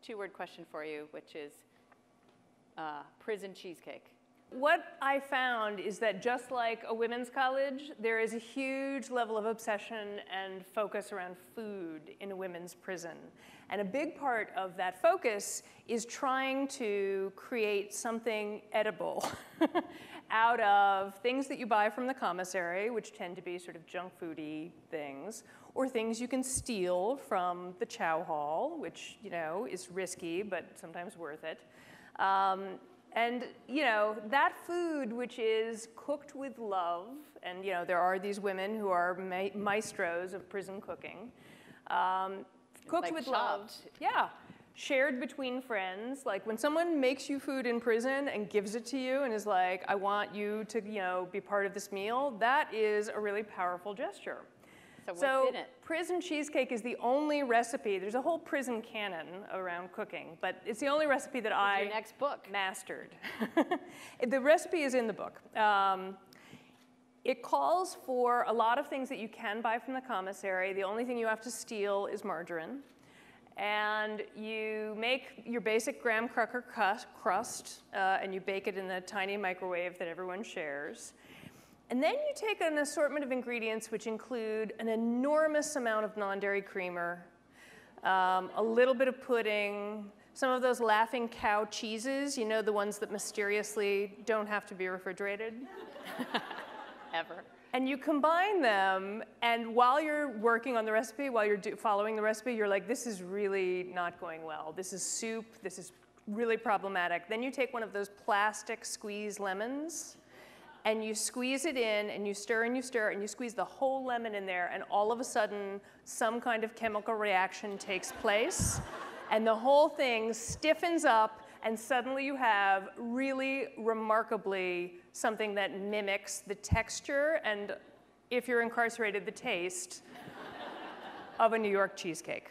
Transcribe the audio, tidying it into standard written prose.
two-word question for you, which is prison cheesecake. What I found is that just like a women's college, there is a huge level of obsession and focus around food in a women's prison. And a big part of that focus is trying to create something edible out of things that you buy from the commissary, which tend to be sort of junk foody things, or things you can steal from the chow hall, which, you know, is risky, but sometimes worth it. And, you know, that food, which is cooked with love, and, you know, there are these women who are maestros of prison cooking, cooked like with chopped. love. Yeah, shared between friends. Like when someone makes you food in prison and gives it to you and is like, I want you to, you know, be part of this meal, that is a really powerful gesture. So what's in it? Prison cheesecake is the only recipe. There's a whole prison canon around cooking, but it's the only recipe that Your next book. Mastered. The recipe is in the book. It calls for a lot of things that you can buy from the commissary. The only thing you have to steal is margarine. And you make your basic graham cracker crust, and you bake it in the tiny microwave that everyone shares. And then you take an assortment of ingredients which include an enormous amount of non-dairy creamer, a little bit of pudding, some of those laughing cow cheeses, you know, the ones that mysteriously don't have to be refrigerated. Ever. And you combine them, and while you're working on the recipe, while you're following the recipe, you're like, this is really not going well. This is soup, this is really problematic. Then you take one of those plastic squeeze lemons, and you squeeze it in, and you stir, and you squeeze the whole lemon in there, and all of a sudden, some kind of chemical reaction takes place, and the whole thing stiffens up, and suddenly you have really remarkably something that mimics the texture and, if you're incarcerated, the taste of a New York cheesecake.